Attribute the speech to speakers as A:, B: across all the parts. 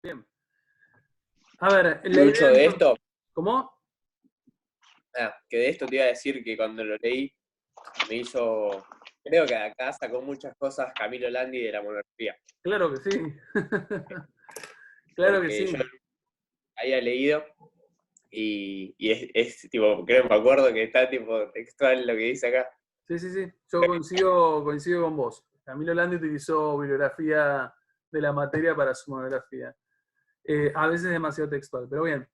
A: Bien. A ver, la
B: Lucho,
A: idea
B: de
A: entonces...
B: esto,
A: ¿Cómo?
B: que de esto te iba a decir que cuando lo leí me hizo, creo que acá sacó muchas cosas Camilo Landi de la monarquía,
A: Claro que sí. Claro que
B: porque yo
A: sí.
B: había leído y es tipo, creo que me acuerdo que está tipo textual lo que dice acá.
A: Sí, sí, sí. Yo coincido con vos. Camilo Landi utilizó bibliografía de la materia para su monografía. A veces demasiado textual, pero bien.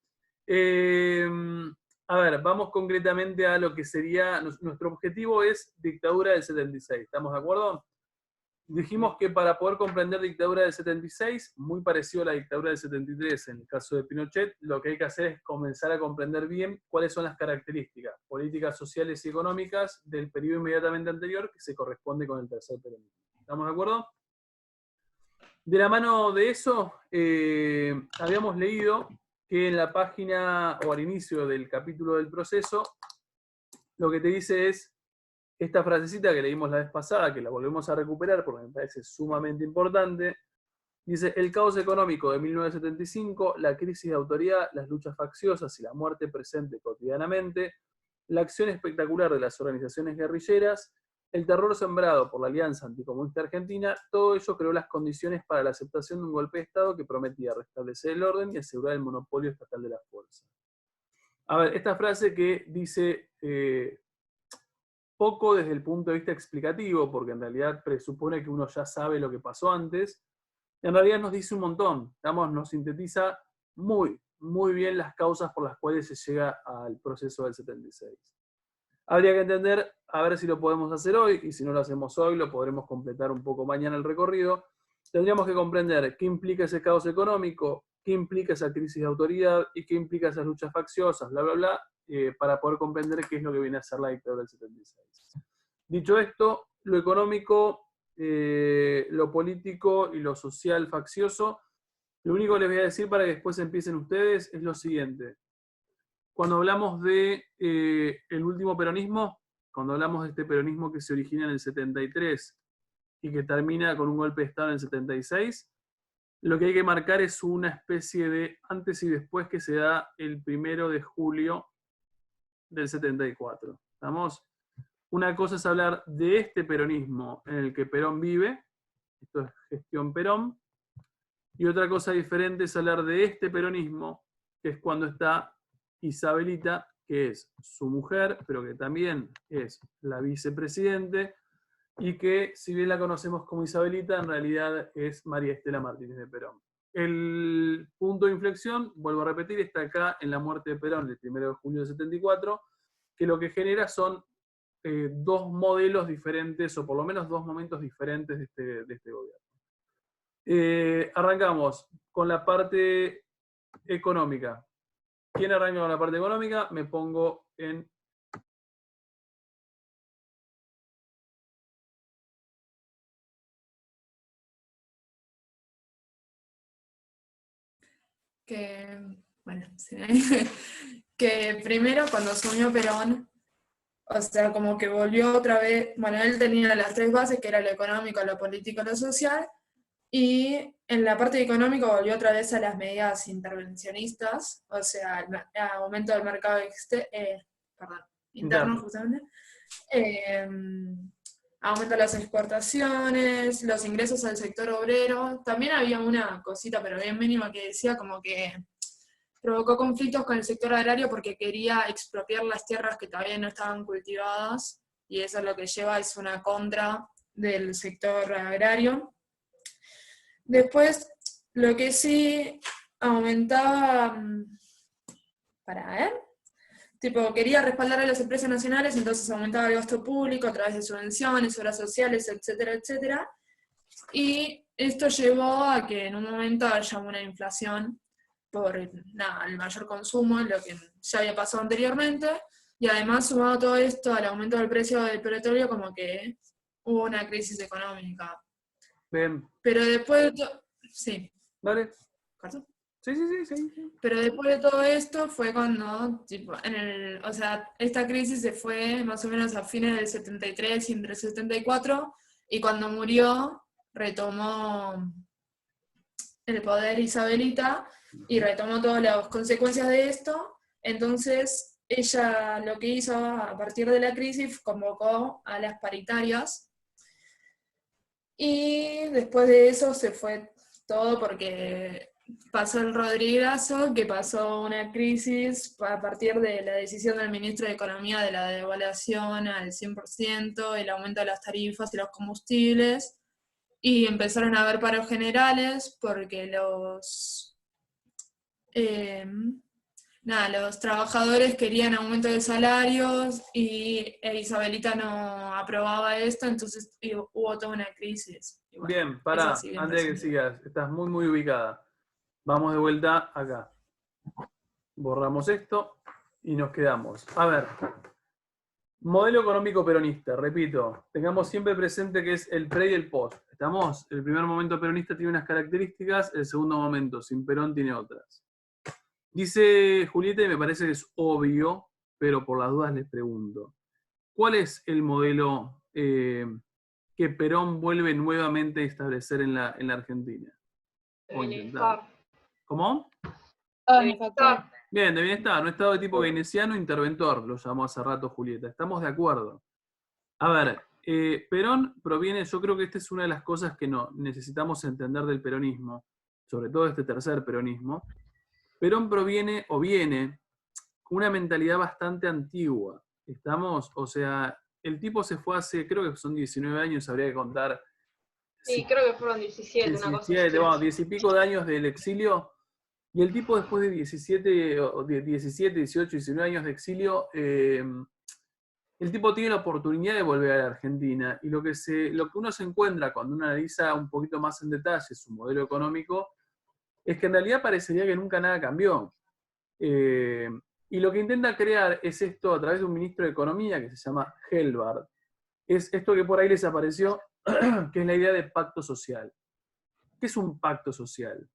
A: Eh, a ver, vamos concretamente a lo que sería, nuestro objetivo es dictadura del 76, ¿estamos de acuerdo? Dijimos que para poder comprender dictadura del 76, muy parecido a la dictadura del 73 en el caso de Pinochet, lo que hay que hacer es comenzar a comprender bien cuáles son las características políticas, sociales y económicas del periodo inmediatamente anterior que se corresponde con el tercer peronismo. ¿Estamos de acuerdo? De la mano de eso, habíamos leído que en la página o al inicio del capítulo del proceso, lo que te dice es esta frasecita que leímos la vez pasada, que la volvemos a recuperar porque me parece sumamente importante. Dice, el caos económico de 1975, la crisis de autoridad, las luchas facciosas y la muerte presente cotidianamente, la acción espectacular de las organizaciones guerrilleras, el terror sembrado por la Alianza Anticomunista Argentina, todo ello creó las condiciones para la aceptación de un golpe de Estado que prometía restablecer el orden y asegurar el monopolio estatal de la fuerza. A ver, esta frase que dice poco desde el punto de vista explicativo, porque en realidad presupone que uno ya sabe lo que pasó antes, en realidad nos dice un montón, digamos, nos sintetiza muy bien las causas por las cuales se llega al proceso del 76. Habría que entender, a ver si lo podemos hacer hoy, y si no lo hacemos hoy, lo podremos completar un poco mañana el recorrido. Tendríamos que comprender qué implica ese caos económico, qué implica esa crisis de autoridad y qué implica esas luchas facciosas, bla, bla, bla, para poder comprender qué es lo que viene a ser la dictadura del 76. Dicho esto, lo económico, lo político y lo social faccioso, lo único que les voy a decir para que después empiecen ustedes es lo siguiente. Cuando hablamos de el último peronismo, cuando hablamos de este peronismo que se origina en el 73 y que termina con un golpe de Estado en el 76, lo que hay que marcar es una especie de antes y después que se da el 1 de julio del 74. ¿Estamos? Una cosa es hablar de este peronismo en el que Perón vive, esto es gestión Perón, y otra cosa diferente es hablar de este peronismo, que es cuando está Isabelita, que es su mujer, pero que también es la vicepresidente, y que si bien la conocemos como Isabelita, en realidad es María Estela Martínez de Perón. El punto de inflexión, vuelvo a repetir, está acá en la muerte de Perón el 1 de julio del 74, que lo que genera son dos modelos diferentes, o por lo menos dos momentos diferentes de este gobierno. Arrancamos con la parte económica. ¿Quién arranca con la parte económica? Me pongo en...
C: Que, bueno, sí, que primero cuando asumió Perón, o sea, como que volvió otra vez, bueno, él tenía las tres bases, que era lo económico, lo político, lo social, y en la parte económica volvió otra vez a las medidas intervencionistas, o sea, al aumento del mercado interno,
A: Interno.
C: justamente, eh, aumento de las exportaciones, los ingresos al sector obrero. También había una cosita, pero bien mínima, que decía como que provocó conflictos con el sector agrario porque quería expropiar las tierras que todavía no estaban cultivadas, y eso lo que lleva es una contra del sector agrario. Después, lo que sí aumentaba, para ver, tipo, quería respaldar a las empresas nacionales, entonces aumentaba el gasto público a través de subvenciones, obras sociales, etcétera, etcétera. Y esto llevó a que en un momento haya una inflación por nada, el mayor consumo, lo que ya había pasado anteriormente, y además sumado todo esto al aumento del precio del petróleo, como que hubo una crisis económica.
A: Bien.
C: Pero después de todo... Sí.
A: Dale.
C: ¿Corto?
A: Sí, sí, sí, sí.
C: Pero después de todo esto fue cuando, tipo, o sea, esta crisis se fue más o menos a fines del 73 y entre el 74, y cuando murió retomó el poder isabelita y retomó todas las consecuencias de esto. Entonces, ella lo que hizo a partir de la crisis, convocó a las paritarias, y después de eso se fue todo porque pasó el Rodrigazo, que pasó una crisis a partir de la decisión del ministro de Economía de la devaluación al 100%, el aumento de las tarifas y los combustibles, y empezaron a haber paros generales porque los trabajadores querían aumento de salarios y Isabelita no aprobaba esto, entonces hubo toda una crisis. Y bueno,
A: Bien, pará,
C: así, bien
A: antes de que
C: resumido.
A: sigas, estás muy, muy ubicada. Vamos de vuelta acá. Borramos esto y nos quedamos. A ver, modelo económico peronista, repito, tengamos siempre presente que es el pre y el post. ¿Estamos? El primer momento peronista tiene unas características, el segundo momento, sin Perón, tiene otras. Dice Julieta, y me parece que es obvio, pero por las dudas les pregunto. ¿Cuál es el modelo que Perón vuelve nuevamente a establecer en la Argentina? O intentar. ¿Cómo?
D: Bienestar.
A: Bien, de bienestar, un estado de tipo keynesiano interventor, lo llamó hace rato Julieta. Estamos de acuerdo. A ver, Perón proviene, yo creo que esta es una de las cosas que no necesitamos entender del peronismo, sobre todo este tercer peronismo. Perón proviene o viene con una mentalidad bastante antigua. ¿Estamos? O sea, el tipo se fue hace, creo que son 19 años, habría que contar.
D: Sí, creo que fueron 17, una cosa así.
A: 10 y pico de años del exilio. Y el tipo después de 17, 18, 19 años de exilio, el tipo tiene la oportunidad de volver a la Argentina. Y lo que uno se encuentra cuando uno analiza un poquito más en detalle su modelo económico, es que en realidad parecería que nunca nada cambió. Y lo que intenta crear es esto a través de un ministro de Economía que se llama Helbard. Es esto que por ahí les apareció, que es la idea de pacto social. ¿Qué es un pacto social?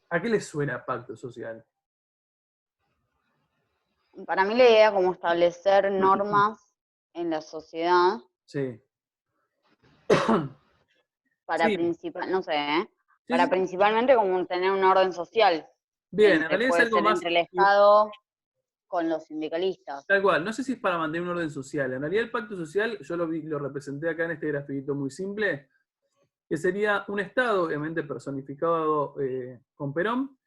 A: ¿A qué les suena pacto social?
E: Para mí la idea como establecer normas en la sociedad
A: Sí.
E: para
A: Sí.
E: no sé,
A: Sí,
E: para
A: sí.
E: principalmente como tener un orden social.
A: Bien, en realidad es
E: puede
A: algo
E: ser
A: más.
E: entre el Estado con los sindicalistas.
A: Tal cual, no sé si es para mantener un orden social. En realidad el pacto social, yo lo representé acá en este grafiquito muy simple, que sería un Estado, obviamente personificado con Perón,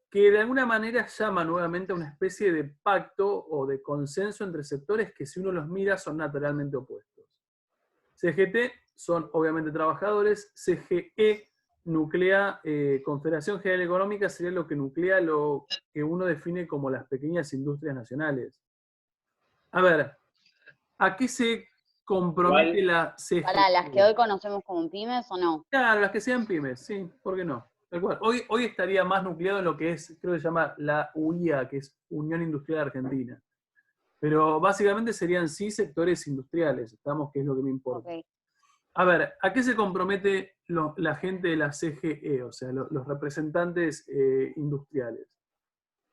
A: que de alguna manera llama nuevamente a una especie de pacto o de consenso entre sectores que si uno los mira son naturalmente opuestos. CGT son obviamente trabajadores, CGE nuclea, Confederación General Económica sería lo que nuclea lo que uno define como las pequeñas industrias nacionales. A ver, ¿a qué se compromete la CGE?
E: ¿Para las que hoy conocemos como pymes o no?
A: Claro, las que sean pymes, sí, ¿por qué no? Tal cual. Hoy estaría más nucleado en lo que es, creo que se llama la UIA, que es Unión Industrial Argentina. Pero básicamente serían sí sectores industriales, estamos, que es lo que me importa.
E: Okay.
A: A ver, ¿a qué se compromete la gente de la CGE, o sea, los representantes industriales?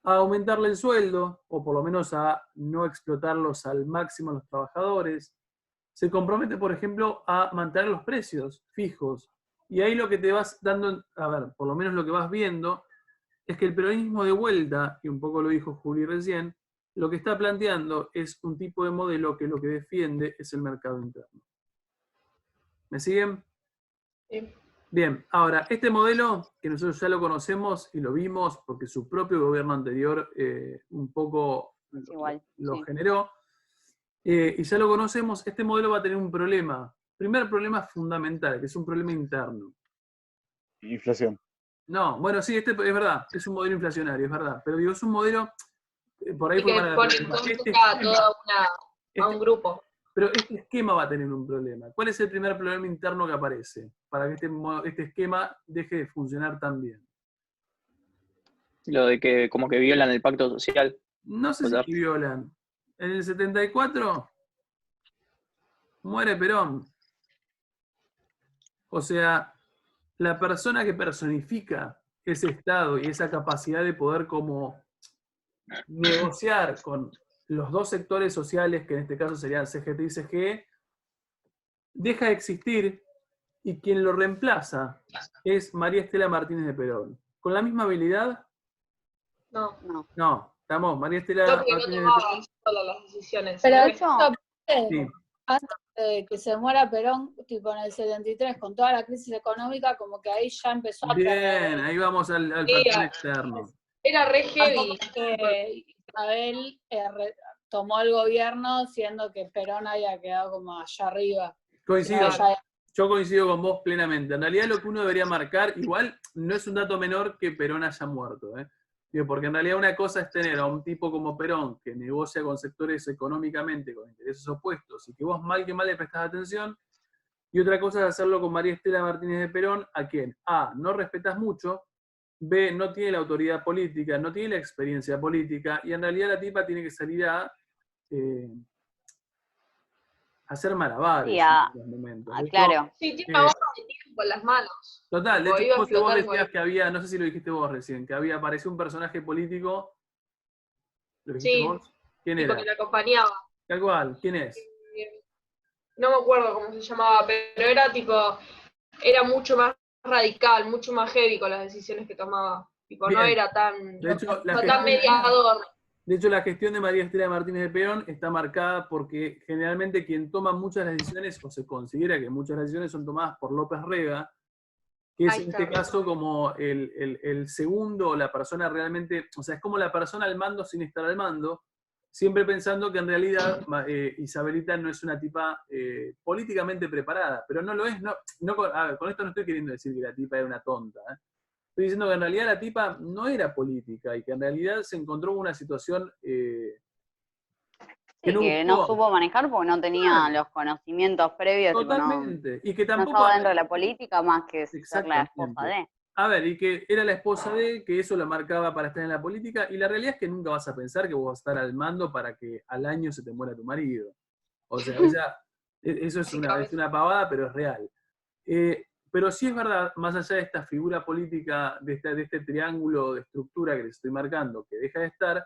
A: A aumentarle el sueldo, o por lo menos a no explotarlos al máximo a los trabajadores. Se compromete, por ejemplo, a mantener los precios fijos. Y ahí lo que te vas dando, a ver, por lo menos lo que vas viendo, es que el peronismo de vuelta, y un poco lo dijo Juli recién, lo que está planteando es un tipo de modelo que lo que defiende es el mercado interno. ¿Me siguen?
D: Sí.
A: Bien, ahora, este modelo, que nosotros ya lo conocemos y lo vimos porque su propio gobierno anterior un poco lo generó, y ya lo conocemos, este modelo va a tener un problema. Primer problema fundamental, que es un problema interno.
F: Inflación.
A: No, bueno, sí, este es verdad, es un modelo inflacionario, es verdad, pero digo, es un modelo, por ahí
D: Y que pone en contra a un grupo.
A: Pero este esquema va a tener un problema. ¿Cuál es el primer problema interno que aparece para que este esquema deje de funcionar tan bien?
G: Lo de que como que violan el pacto social.
A: No sé si violan. En el 74 muere Perón. O sea, la persona que personifica ese Estado y esa capacidad de poder como negociar con los dos sectores sociales, que en este caso serían CGT y CGE, deja de existir y quien lo reemplaza es María Estela Martínez de Perón. ¿Con la misma habilidad?
D: No,
E: No.
A: No, estamos, María Estela
D: yo porque no
A: Martínez de
D: tomaba
A: Perón.
D: sola las decisiones.
H: Pero
D: ¿no?
H: esto,
A: Sí,
H: antes de que se muera Perón, tipo en el 73, con toda la crisis económica, como que ahí ya empezó a
A: bien,
H: perder.
A: ahí vamos al
D: Sí,
A: patrón externo.
D: Era re heavy.
H: Isabel tomó el gobierno siendo que Perón había quedado como allá arriba.
A: Coincido,
H: Si no, ella-
A: yo coincido con vos plenamente. En realidad lo que uno debería marcar, igual no es un dato menor que Perón haya muerto, ¿eh? Digo, porque en realidad una cosa es tener a un tipo como Perón que negocia con sectores económicamente con intereses opuestos y que vos mal que mal le prestás atención, y otra cosa es hacerlo con María Estela Martínez de Perón, a quien A, no respetas mucho, B, no tiene la autoridad política, no tiene la experiencia política, y en realidad la tipa tiene que salir a hacer malabares
E: Sí,
A: en estos momentos. De hecho,
E: claro.
D: Sí, tiene una bomba de tiempo en las manos.
A: total, de
D: O
A: hecho,
D: iba a
A: como que vos
D: explotar en
A: decías
D: cualquier-
A: que había, no sé si lo dijiste vos recién, que había aparecido un personaje político. ¿Lo dijiste
D: Sí,
A: vos? ¿Quién
D: tipo
A: era?
D: que la acompañaba.
A: Tal cual, ¿quién es?
D: No me acuerdo cómo se llamaba, pero era tipo, era mucho más radical, mucho más heavy con las decisiones que tomaba. Tipo, no
A: Bien.
D: era tan,
A: De hecho,
D: no tan mediador.
A: la gestión de María Estela Martínez de Perón está marcada porque generalmente quien toma muchas decisiones, o se considera que muchas decisiones son tomadas por López Rega, que es
D: Ahí
A: en
D: está.
A: este caso como el segundo, o la persona realmente, o sea, es como la persona al mando sin estar al mando, siempre pensando que en realidad Isabelita no es una tipa políticamente preparada, pero no lo es, a ver, con esto no estoy queriendo decir que la tipa era una tonta, ¿eh? Estoy diciendo que en realidad la tipa no era política y que en realidad se encontró en una situación que
E: Sí,
A: no
E: que no
A: buscó.
E: supo manejar porque no tenía
A: Claro.
E: los conocimientos previos, tipo, no
A: Totalmente. Y que tampoco.
E: estaba dentro de la política más que ser la esposa
A: Exactamente.
E: de.
A: A ver, y que era la esposa de, que eso la marcaba para estar en la política, y la realidad es que nunca vas a pensar que vos vas a estar al mando para que al año se te muera tu marido. O sea, eso es una pavada, pero es real. Pero sí es verdad, más allá de esta figura política, de este triángulo de estructura que les estoy marcando, que deja de estar,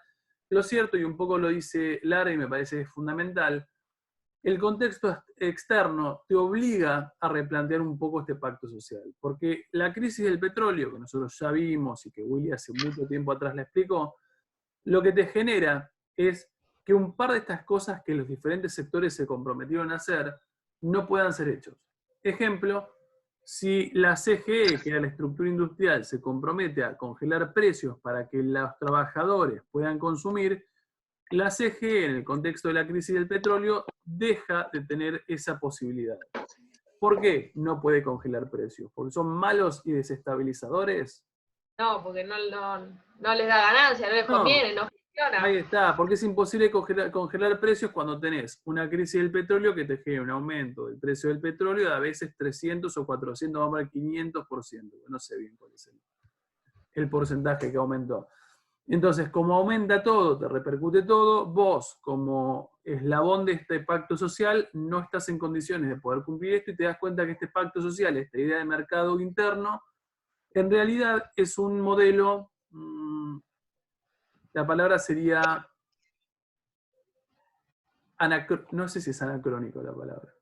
A: lo cierto, y un poco lo dice Lara y me parece fundamental, el contexto externo te obliga a replantear un poco este pacto social, porque la crisis del petróleo, que nosotros ya vimos y que Willy hace mucho tiempo atrás la explicó, lo que te genera es que un par de estas cosas que los diferentes sectores se comprometieron a hacer no puedan ser hechos. Ejemplo, si la CGE, que era la estructura industrial, se compromete a congelar precios para que los trabajadores puedan consumir, la CGE, en el contexto de la crisis del petróleo, deja de tener esa posibilidad. ¿Por qué no puede congelar precios? ¿Porque son malos y desestabilizadores?
D: No, porque no les da ganancia, no les
A: No.
D: conviene, no funciona.
A: Ahí está, porque es imposible congelar precios cuando tenés una crisis del petróleo que te genera un aumento del precio del petróleo de a veces 300 o 400, vamos a ver 500%, no sé bien cuál es el porcentaje que aumentó. Entonces, como aumenta todo, te repercute todo, vos como eslabón de este pacto social no estás en condiciones de poder cumplir esto y te das cuenta que este pacto social, esta idea de mercado interno, en realidad es un modelo, la palabra sería, no sé si es anacrónico la palabra.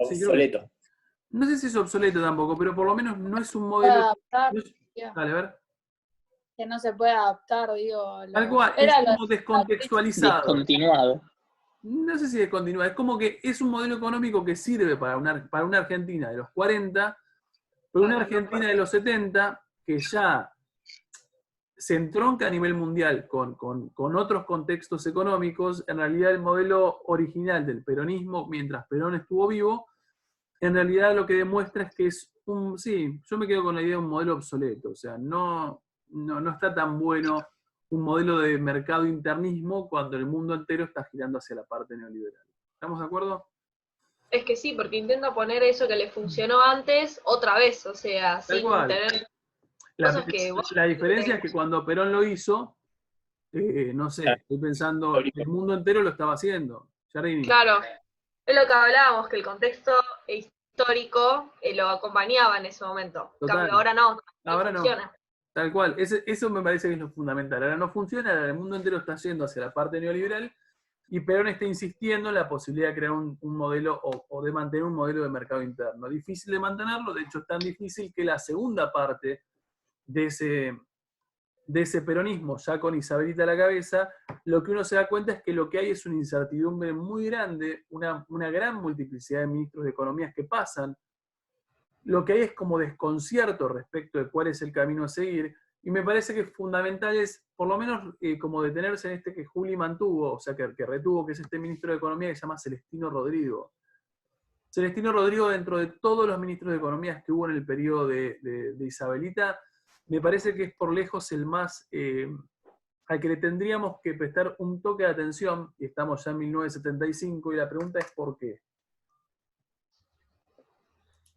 A: Sí,
B: Obsoleto.
A: No sé si es obsoleto tampoco, pero por lo menos no es un
H: puede
A: modelo.
H: adaptar,
A: Dale, a ver.
H: que no se puede adaptar, digo.
A: Tal cual, es como descontextualizado.
G: Descontinuado.
A: No sé si descontinuado, es como que es un modelo económico que sirve para una Argentina de los 40, pero una Argentina de los 70 que ya se entronca a nivel mundial con otros contextos económicos. En realidad el modelo original del peronismo, mientras Perón estuvo vivo, en realidad lo que demuestra es que es sí, yo me quedo con la idea de un modelo obsoleto, o sea, no está tan bueno un modelo de mercado internismo cuando el mundo entero está girando hacia la parte neoliberal. ¿Estamos de acuerdo?
D: Es que sí, porque intenta poner eso que le funcionó antes otra vez, o sea,
A: Tal
D: sin
A: cual.
D: tener cosas que vos...
A: La diferencia es que cuando Perón lo hizo, no sé, estoy pensando, el mundo entero lo estaba haciendo. Giardini.
D: Claro, es lo que hablábamos, que el contexto histórico lo acompañaba en ese momento. En
A: Total.
D: cambio, ahora no
A: Ahora no.
D: funciona.
A: Tal cual, eso me parece que es lo fundamental. Ahora no funciona, ahora el mundo entero está yendo hacia la parte neoliberal, Y Perón está insistiendo en la posibilidad de crear un modelo o de mantener un modelo de mercado interno. Difícil de mantenerlo, de hecho es tan difícil que la segunda parte de ese peronismo, ya con Isabelita a la cabeza, lo que uno se da cuenta es que lo que hay es una incertidumbre muy grande, una gran multiplicidad de ministros de Economía que pasan. Lo que hay es como desconcierto respecto de cuál es el camino a seguir, y me parece que fundamental es, por lo menos, como detenerse en este que Juli mantuvo, o sea, que retuvo, que es este ministro de Economía que se llama Celestino Rodrigo. Celestino Rodrigo, dentro de todos los ministros de Economía que hubo en el periodo de Isabelita, me parece que es por lejos el más al que le tendríamos que prestar un toque de atención, y estamos ya en 1975, y la pregunta es ¿por qué?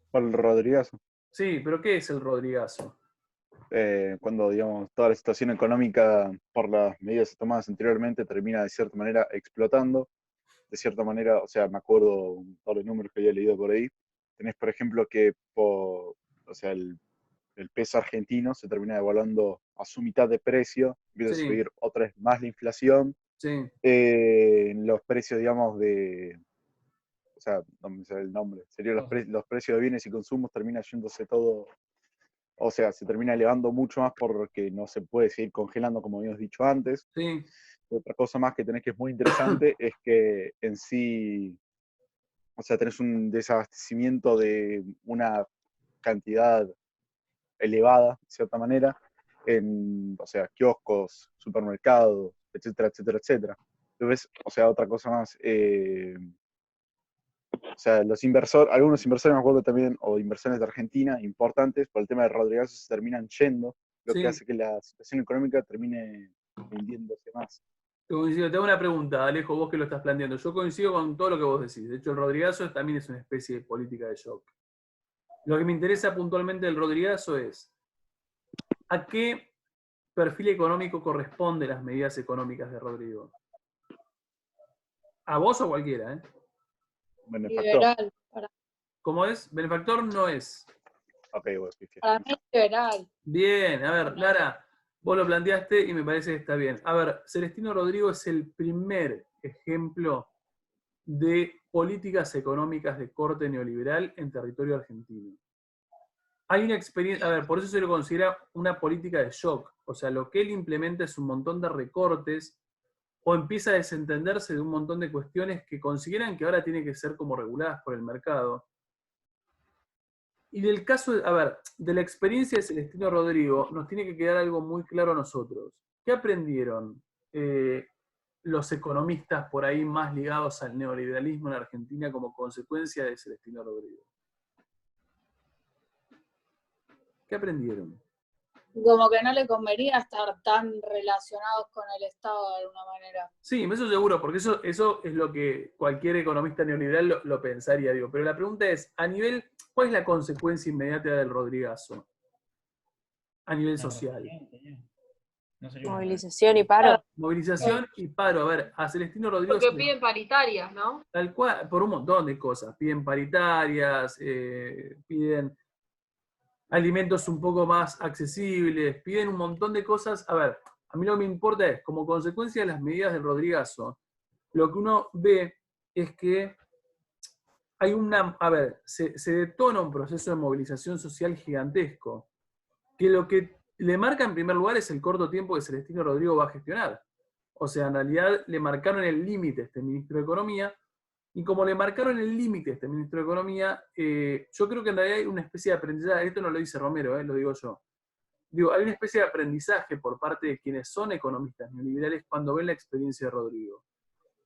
F: Por el Rodrigazo.
A: Sí, pero ¿qué es el Rodrigazo?
F: Cuando, digamos, toda la situación económica, por las medidas tomadas anteriormente, termina de cierta manera explotando. De cierta manera, o sea, me acuerdo todos los números que había leído por ahí. Tenés, por ejemplo, que o sea, el peso argentino se termina devaluando a su mitad de precio, empieza
A: Sí.
F: a subir otra vez más la inflación.
A: Sí,
F: Los precios, digamos, o sea, no me sale el nombre, serían los precios de bienes y consumos, termina yéndose todo, o sea, se termina elevando mucho más porque no se puede seguir congelando, como habíamos dicho antes.
A: sí,
F: Otra cosa más que tenés que es muy interesante es que en sí, o sea, tenés un desabastecimiento de una cantidad elevada, de cierta manera, en, o sea, kioscos, supermercados, etcétera, etcétera, etcétera. Entonces, o sea, otra cosa más, o sea, algunos inversores, me acuerdo también, o inversiones de Argentina, importantes, por el tema de Rodrigazo, se terminan yendo, lo
A: sí.
F: que hace que la situación económica termine hundiéndose más.
A: Coincido. Te hago una pregunta, Alejo, vos que lo estás planteando. Yo coincido con todo lo que vos decís. De hecho, el Rodrigazo también es una especie de política de shock. Lo que me interesa puntualmente del Rodrigazo es ¿a qué perfil económico corresponden las medidas económicas de Rodrigo? ¿A vos o cualquiera?
F: Benefactor.
H: Liberal.
A: ¿Cómo es? Benefactor no es.
F: Ok, bueno,
H: Para mí es liberal.
A: Bien, a ver, Lara, vos lo planteaste y me parece que está bien. A ver, Celestino Rodrigo es el primer ejemplo de políticas económicas de corte neoliberal en territorio argentino. Hay una experiencia, a ver, por eso se lo considera una política de shock. O sea, lo que él implementa es un montón de recortes o empieza a desentenderse de un montón de cuestiones que consideran que ahora tienen que ser como reguladas por el mercado. Y del caso, a ver, de la experiencia de Celestino Rodrigo, nos tiene que quedar algo muy claro a nosotros. ¿Qué aprendieron los economistas por ahí más ligados al neoliberalismo en Argentina como consecuencia de Celestino Rodrigo? ¿Qué aprendieron?
H: Como que no le convenía estar tan relacionados con el Estado de alguna manera.
A: Sí, eso seguro, porque eso es lo que cualquier economista neoliberal lo pensaría, digo. Pero la pregunta es, a nivel, ¿cuál es la consecuencia inmediata del Rodrigazo? A nivel social.
I: Movilización y paro.
A: Movilización y paro. A ver, a Celestino Rodrigo...
D: Porque piden paritarias, ¿no?
A: Tal cual, por un montón de cosas. Piden paritarias, piden alimentos un poco más accesibles, piden un montón de cosas. A ver, a mí lo que me importa es, como consecuencia de las medidas del Rodrigazo, lo que uno ve es que hay se detona un proceso de movilización social gigantesco, que lo que le marca en primer lugar es el corto tiempo que Celestino Rodrigo va a gestionar. O sea, en realidad le marcaron el límite a este ministro de Economía, y como le marcaron el límite a este ministro de Economía, yo creo que en realidad hay una especie de aprendizaje, esto no lo dice Romero, lo digo yo. Digo, hay una especie de aprendizaje por parte de quienes son economistas neoliberales cuando ven la experiencia de Rodrigo.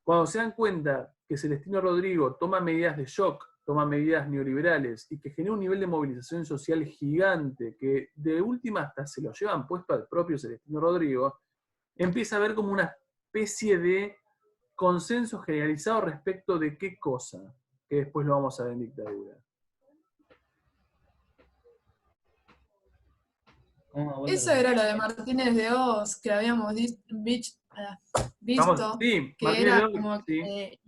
A: Cuando se dan cuenta que Celestino Rodrigo toma medidas de shock, toma medidas neoliberales y que genera un nivel de movilización social gigante, que de última hasta se lo llevan puesto al propio Celestino Rodrigo, empieza a haber como una especie de consenso generalizado respecto de qué cosa, que después lo vamos a ver en dictadura.
C: Eso era lo de Martínez de Oz, que habíamos visto,
A: Sí,
C: que
A: Martínez
C: era
A: de Oz,
C: como
A: sí.
C: que...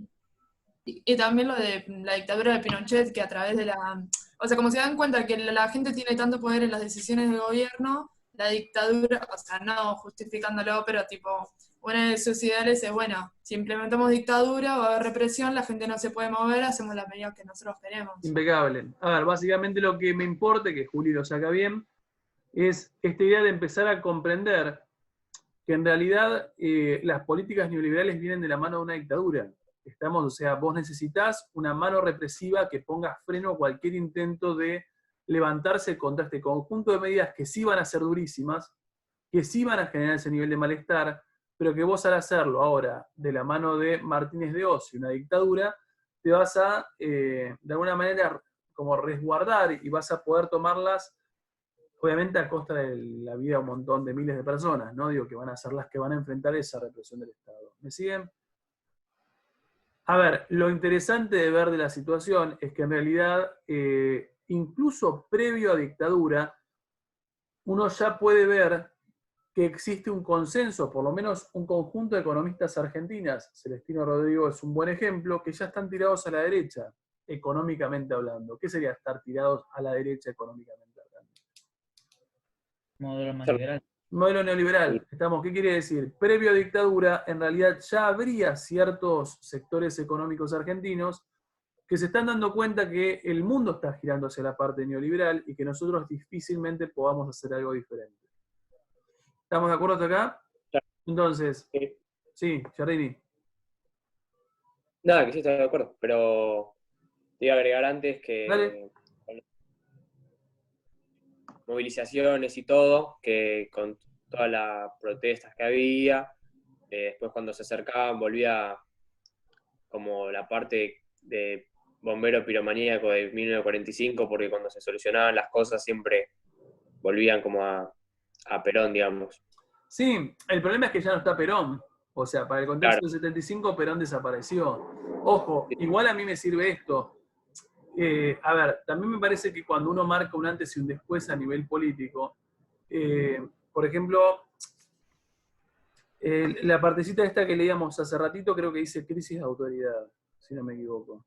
C: Y también lo de la dictadura de Pinochet, que a través de la... O sea, como se dan cuenta que la gente tiene tanto poder en las decisiones del gobierno, la dictadura, o sea, no justificándolo, pero tipo, uno de sus ideales es, bueno, si implementamos dictadura, va a haber represión, la gente no se puede mover, hacemos las medidas que nosotros queremos.
A: Impecable. A ver, básicamente lo que me importa, que Juli lo saca bien, es esta idea de empezar a comprender que en realidad las políticas neoliberales vienen de la mano de una dictadura. O sea, vos necesitas una mano represiva que ponga freno a cualquier intento de levantarse contra este conjunto de medidas que sí van a ser durísimas, que sí van a generar ese nivel de malestar, pero que vos al hacerlo ahora de la mano de Martínez de Oz y una dictadura, te vas a, de alguna manera, como resguardar y vas a poder tomarlas, obviamente a costa de la vida de un montón de miles de personas, ¿no? Digo, que van a ser las que van a enfrentar esa represión del Estado. ¿Me siguen? A ver, lo interesante de ver de la situación es que en realidad, incluso previo a dictadura, uno ya puede ver que existe un consenso, por lo menos un conjunto de economistas argentinas, Celestino Rodrigo es un buen ejemplo, que ya están tirados a la derecha, económicamente hablando. ¿Qué sería estar tirados a la derecha económicamente hablando?
I: Modelo más liberal.
A: Modelo neoliberal. ¿Qué quiere decir? Previo a dictadura, en realidad ya habría ciertos sectores económicos argentinos que se están dando cuenta que el mundo está girando hacia la parte neoliberal y que nosotros difícilmente podamos hacer algo diferente. ¿Estamos de acuerdo hasta acá? Entonces, sí, Giardini.
B: Nada, que sí estoy de acuerdo, pero te iba a agregar antes que
A: Dale.
B: movilizaciones y todo, que con todas las protestas que había, después cuando se acercaban volvía como la parte de bombero piromaníaco de 1945, porque cuando se solucionaban las cosas siempre volvían como a Perón, digamos.
A: Sí, el problema es que ya no está Perón. O sea, para el contexto
B: Claro.
A: del 75, Perón desapareció. Ojo, igual a mí me sirve esto. A ver, también me parece que cuando uno marca un antes y un después a nivel político, por ejemplo, la partecita esta que leíamos hace ratito creo que dice crisis de autoridad, si no me equivoco.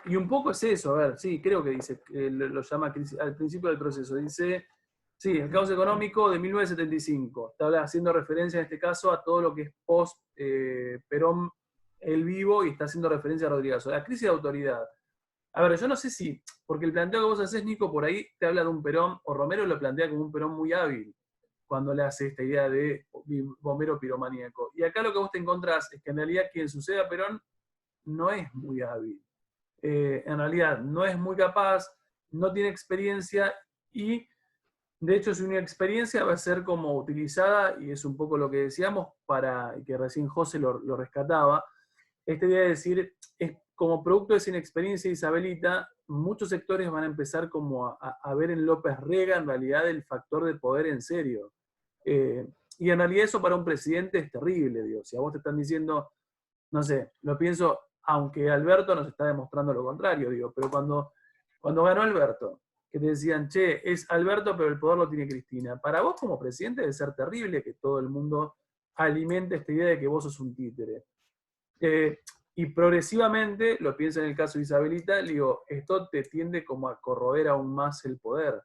A: Y un poco es eso, a ver, sí, creo que dice, lo llama crisis, al principio del proceso, dice, sí, el caos económico de 1975, está haciendo referencia en este caso a todo lo que es post Perón el vivo y está haciendo referencia a Rodríguez. La crisis de autoridad. A ver, yo no sé si, porque el planteo que vos haces, Nico, por ahí te habla de un Perón, o Romero lo plantea como un Perón muy hábil, cuando le hace esta idea de bombero piromaníaco. Y acá lo que vos te encontrás es que en realidad quien sucede a Perón no es muy hábil. En realidad no es muy capaz, no tiene experiencia y de hecho su experiencia va a ser como utilizada, y es un poco lo que decíamos, para que recién José lo rescataba, esta idea de decir, es como producto de esa inexperiencia de Isabelita, muchos sectores van a empezar como a ver en López Rega en realidad el factor de poder en serio. Y en realidad eso para un presidente es terrible, digo. Si a vos te están diciendo, no sé, lo pienso, aunque Alberto nos está demostrando lo contrario, digo, pero cuando ganó Alberto, que te decían, che, es Alberto, pero el poder lo tiene Cristina. Para vos como presidente debe ser terrible que todo el mundo alimente esta idea de que vos sos un títere. Y progresivamente, lo pienso en el caso de Isabelita, digo, esto te tiende como a corroer aún más el poder,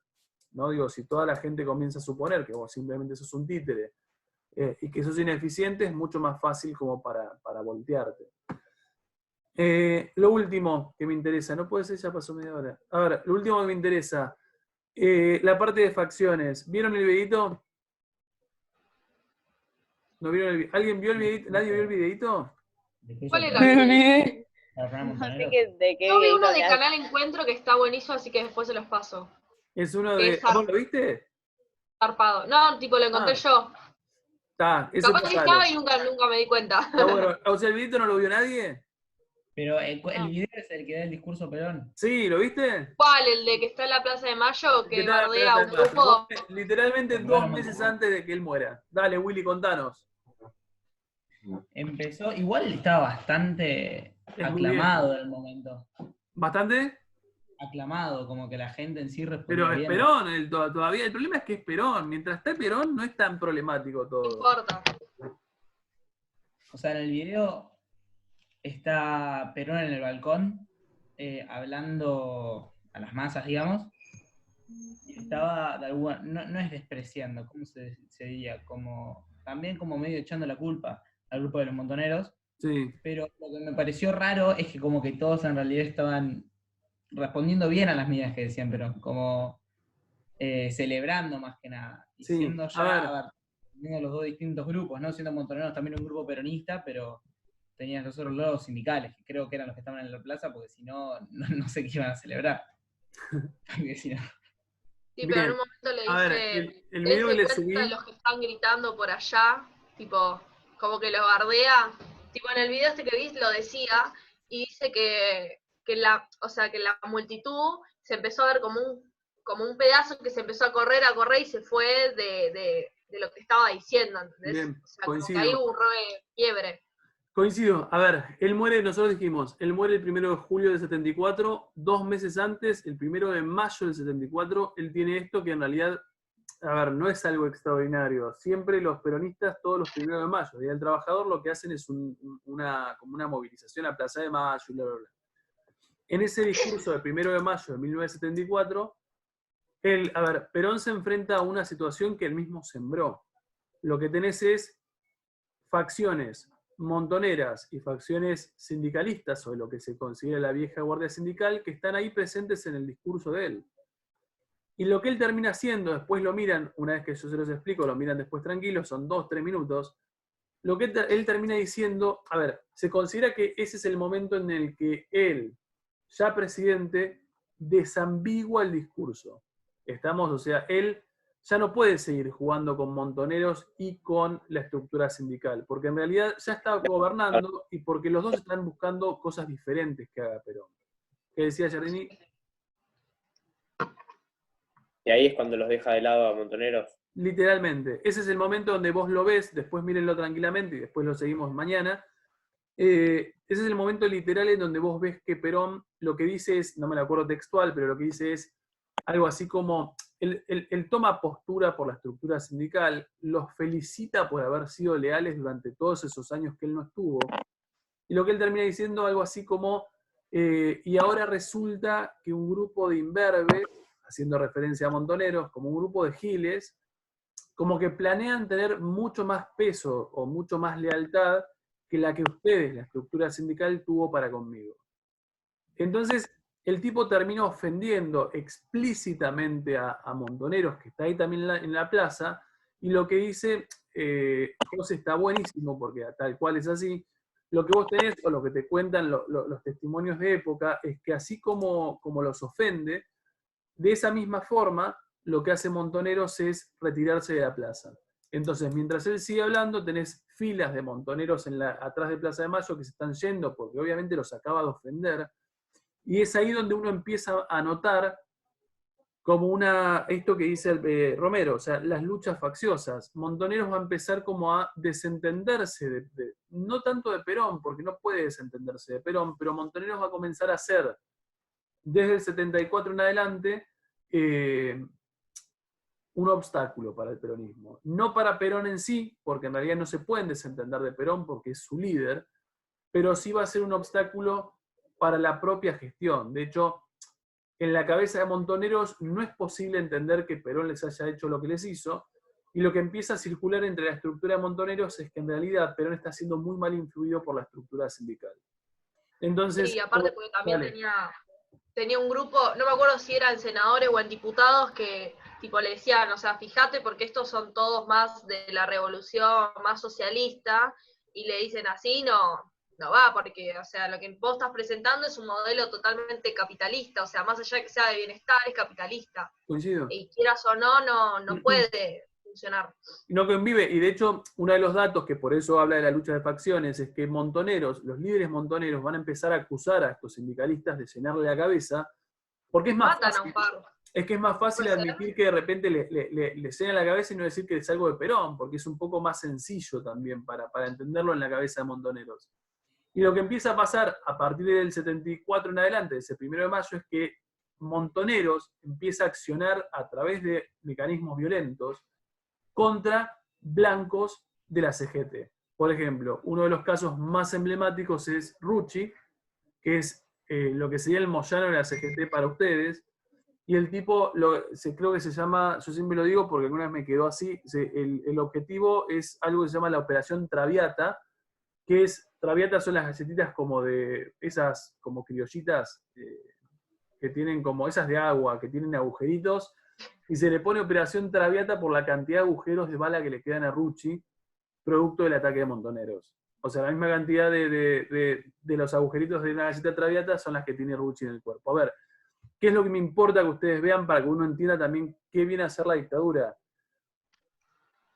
A: ¿no? Digo, si toda la gente comienza a suponer que vos simplemente sos un títere y que sos ineficiente, es mucho más fácil como para voltearte. Lo último que me interesa, no puede ser, ya pasó media hora. A ver, lo último que me interesa, la parte de facciones. ¿Vieron el videito? ¿No vieron ¿Alguien vio el videito? ¿Nadie vio el videito?
D: ¿Cuál era?
E: No sé de qué
D: Yo vi uno
E: videito
D: de
E: hablas.
D: Canal Encuentro que está buenísimo, así que después se los paso.
A: Es uno
D: Que
A: de...
D: es
A: ¿Vos lo viste?
D: zarpado. No, tipo, lo encontré yo.
A: Está, ese
D: Capaz que
A: pasalo.
D: estaba y nunca me di cuenta.
A: Está bueno. O sea, ¿el videito no lo vio nadie?
I: Pero el video es el que da el discurso Perón.
A: Sí, ¿lo viste?
D: ¿Cuál? ¿El de que está en la Plaza de Mayo?
A: ¿Qué
D: Que
A: tal la
D: bardea a un
A: Plaza de Mayo?
D: grupo.
A: Literalmente 2 meses antes de que él muera. Dale, Willy, contanos.
I: Empezó, igual estaba bastante
A: Es muy
I: aclamado en el momento.
A: ¿Bastante?
I: Aclamado, como que la gente en sí respondía
A: Pero es
I: bien.
A: Perón, todavía. El problema es que es Perón. Mientras está Perón, no es tan problemático
D: No
A: todo.
D: importa.
I: O sea, en el video está Perón en el balcón, hablando a las masas, digamos, estaba, no es despreciando, ¿cómo se diría? También como medio echando la culpa al grupo de los montoneros,
A: Sí,
I: pero lo que me pareció raro es que como que todos en realidad estaban respondiendo bien a las medidas que decían, pero como celebrando más que nada, y
A: sí.
I: siendo
A: A
I: ya,
A: ver,
I: a ver, teniendo los dos distintos grupos, ¿no? Siendo montoneros también un grupo peronista, pero tenían los otros lados sindicales, que creo que eran los que estaban en la plaza, porque si no, no sé qué iban a celebrar. Porque si no-
D: Sí, pero en
A: bien.
D: un momento le
A: A ver,
D: dice,
A: el video que
D: dense
A: le
D: cuenta de
A: subí,
D: los que están gritando por allá, tipo, como que los bardea. Tipo, en el video este que viste lo decía, y dice o sea, que la multitud se empezó a ver como un pedazo que se empezó a correr y se fue de lo que estaba diciendo, ¿entendés?
A: bien,
D: O sea, como que ahí
A: coincido.
D: hubo un quiebre.
A: Coincido. A ver, él muere, nosotros dijimos, él muere el 1 de julio del 74, 2 meses antes, el 1 de mayo del 74, él tiene esto que en realidad, a ver, no es algo extraordinario. Siempre los peronistas, todos los 1 de mayo, Día del Trabajador, lo que hacen es como una movilización a Plaza de Mayo y bla, bla, bla. En ese discurso del 1 de mayo de 1974, a ver, Perón se enfrenta a una situación que él mismo sembró. Lo que tenés es facciones montoneras y facciones sindicalistas, o lo que se considera la vieja guardia sindical, que están ahí presentes en el discurso de él. Y lo que él termina haciendo, después lo miran, una vez que yo se los explico, lo miran después tranquilos, son 2-3 minutos, lo que él termina diciendo, a ver, se considera que ese es el momento en el que él, ya presidente, desambigua el discurso. Estamos, o sea, él ya no puede seguir jugando con montoneros y con la estructura sindical, porque en realidad ya está gobernando y porque los dos están buscando cosas diferentes que haga Perón. ¿Qué decía Giardini?
B: Y ahí es cuando los deja de lado a Montoneros.
A: Literalmente. Ese es el momento donde vos lo ves, después mírenlo tranquilamente y después lo seguimos mañana. Ese es el momento literal en donde vos ves que Perón lo que dice es, no me lo acuerdo textual, pero lo que dice es algo así como, él toma postura por la estructura sindical, los felicita por haber sido leales durante todos esos años que él no estuvo, y lo que él termina diciendo algo así como, y ahora resulta que un grupo de imberbes, haciendo referencia a Montoneros, como un grupo de giles, como que planean tener mucho más peso o mucho más lealtad que la que ustedes, la estructura sindical, tuvo para conmigo. Entonces, el tipo termina ofendiendo explícitamente a Montoneros, que está ahí también en la plaza, y lo que dice, José, está buenísimo, porque tal cual es así, lo que vos tenés, o lo que te cuentan los testimonios de época, es que así como los ofende, de esa misma forma, lo que hace Montoneros es retirarse de la plaza. Entonces, mientras él sigue hablando, tenés filas de montoneros atrás de Plaza de Mayo que se están yendo porque obviamente los acaba de ofender. Y es ahí donde uno empieza a notar como esto que dice Romero, o sea, las luchas facciosas. Montoneros va a empezar como a desentenderse, no tanto de Perón, porque no puede desentenderse de Perón, pero Montoneros va a comenzar a hacer, desde el 74 en adelante, un obstáculo para el peronismo. No para Perón en sí, porque en realidad no se pueden desentender de Perón porque es su líder, pero sí va a ser un obstáculo para la propia gestión. De hecho, en la cabeza de Montoneros no es posible entender que Perón les haya hecho lo que les hizo, y lo que empieza a circular entre la estructura de Montoneros es que en realidad Perón está siendo muy mal influido por la estructura sindical. Entonces,
D: Sí, aparte porque también
A: dale.
D: tenía un grupo, no me acuerdo si eran senadores o en diputados que tipo le decían, o sea, fíjate porque estos son todos más de la revolución, más socialista, y le dicen así, no va, porque, o sea, lo que vos estás presentando es un modelo totalmente capitalista, o sea, más allá de que sea de bienestar, es capitalista.
A: Coincido.
D: Y quieras o no puede funcionar.
A: No convive, y de hecho, uno de los datos que por eso habla de la lucha de facciones es que Montoneros, los líderes montoneros, van a empezar a acusar a estos sindicalistas de llenarle la cabeza, porque es más
D: Matan a un
A: fácil.
D: par.
A: Es que es más fácil
D: ¿Puede ser?
A: admitir que de repente le llenan la cabeza y no decir que es algo de Perón, porque es un poco más sencillo también para entenderlo en la cabeza de Montoneros. Y lo que empieza a pasar a partir del 74 en adelante, ese 1 de mayo, es que Montoneros empieza a accionar a través de mecanismos violentos contra blancos de la CGT. Por ejemplo, uno de los casos más emblemáticos es Rucci, que es lo que sería el Moyano de la CGT para ustedes, y el tipo, creo que se llama, yo siempre lo digo porque alguna vez me quedó así, el objetivo es algo que se llama la Operación Traviata, que es, Traviata son las galletitas como de, esas como criollitas, que tienen como, esas de agua, que tienen agujeritos, y se le pone Operación Traviata por la cantidad de agujeros de bala que le quedan a Rucci, producto del ataque de Montoneros. O sea, la misma cantidad de los agujeritos de una galleta Traviata son las que tiene Rucci en el cuerpo. A ver, ¿qué es lo que me importa que ustedes vean para que uno entienda también qué viene a ser la dictadura?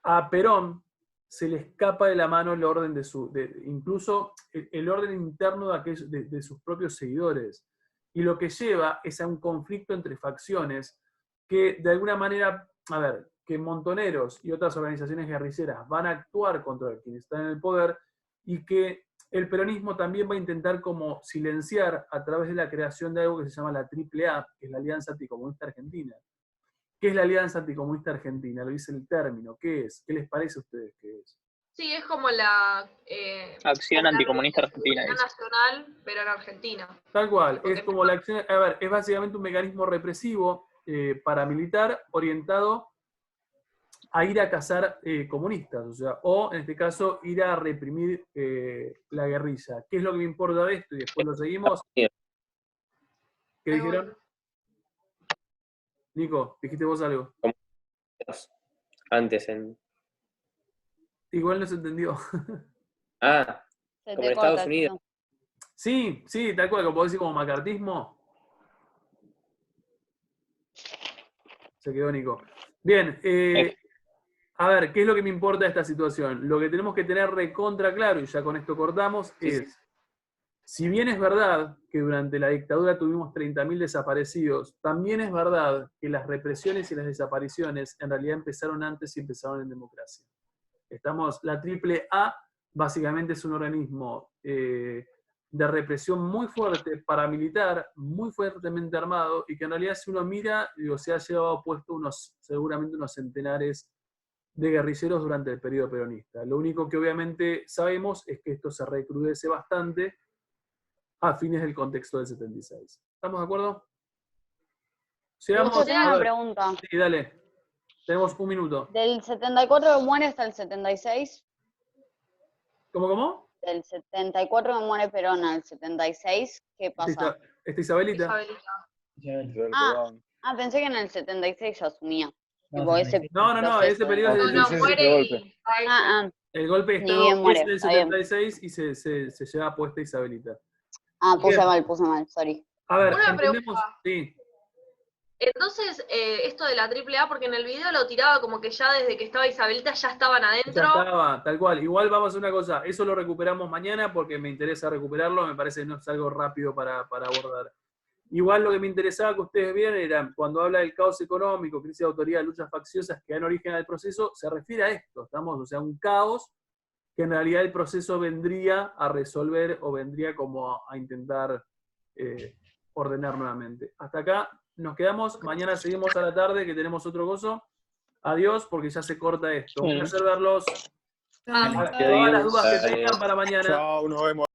A: A Perón se le escapa de la mano el orden incluso el orden interno de sus propios seguidores. Y lo que lleva es a un conflicto entre facciones que de alguna manera, a ver, que Montoneros y otras organizaciones guerrilleras van a actuar contra quien está en el poder y que el peronismo también va a intentar como silenciar a través de la creación de algo que se llama la AAA, que es la Alianza Anticomunista Argentina. ¿Qué es la Alianza Anticomunista Argentina? Lo dice el término. ¿Qué es? ¿Qué les parece a ustedes que es?
D: Sí, es como la
G: Acción Anticomunista Argentina.
D: Nacional, pero en Argentina.
A: Tal cual,
D: Porque
A: es como la acción, a ver, es básicamente un mecanismo represivo paramilitar orientado a ir a cazar comunistas, o sea, o en este caso ir a reprimir la guerrilla. ¿Qué es lo que me importa de esto? Y después lo seguimos. ¿Qué dijeron? Nico, dijiste vos algo.
B: Antes en...
A: Igual no se entendió.
B: Ah, como en Estados Unidos.
A: Sí, sí, tal cual, como podés decir, como macartismo. Se quedó Nico. Bien, a ver, ¿qué es lo que me importa de esta situación? Lo que tenemos que tener recontra claro, y ya con esto cortamos, es, si bien es verdad que durante la dictadura tuvimos 30.000 desaparecidos, también es verdad que las represiones y las desapariciones en realidad empezaron antes y empezaron en democracia. La AAA básicamente es un organismo de represión muy fuerte, paramilitar, muy fuertemente armado, y que en realidad si uno mira, se ha llevado puesto seguramente unos centenares de guerrilleros durante el periodo peronista. Lo único que obviamente sabemos es que esto se recrudece bastante a fines del contexto del 76. ¿Estamos de acuerdo?
E: Yo tengo una pregunta.
A: Sí, dale. Tenemos un minuto.
E: ¿Del 74 que muere hasta el 76?
A: ¿Cómo?
E: Del 74 que muere Perón al 76, ¿qué pasa?
A: Isabelita.
E: Pensé que en el 76 se asumía.
A: No, ese periodo es del 76. El golpe de Estado es del 76 y se lleva puesta Isabelita.
E: Puse mal, sorry.
A: A ver,
D: una
A: pregunta. Sí.
D: Entonces, esto de la AAA, porque en el video lo tiraba como que ya desde que estaba Isabelita ya estaban adentro.
A: Ya estaba, tal cual. Igual vamos a hacer una cosa, eso lo recuperamos mañana porque me interesa recuperarlo, me parece que no es algo rápido para abordar. Igual lo que me interesaba que ustedes vieran era, cuando habla del caos económico, crisis de autoridad, luchas facciosas que dan origen al proceso, se refiere a esto, o sea, un caos que en realidad el proceso vendría a resolver o vendría como a intentar ordenar nuevamente. Hasta acá nos quedamos, mañana seguimos a la tarde que tenemos otro gozo. Adiós, porque ya se corta esto. Un placer verlos. Todas las dudas que tengan para mañana.
J: Chao, nos vemos.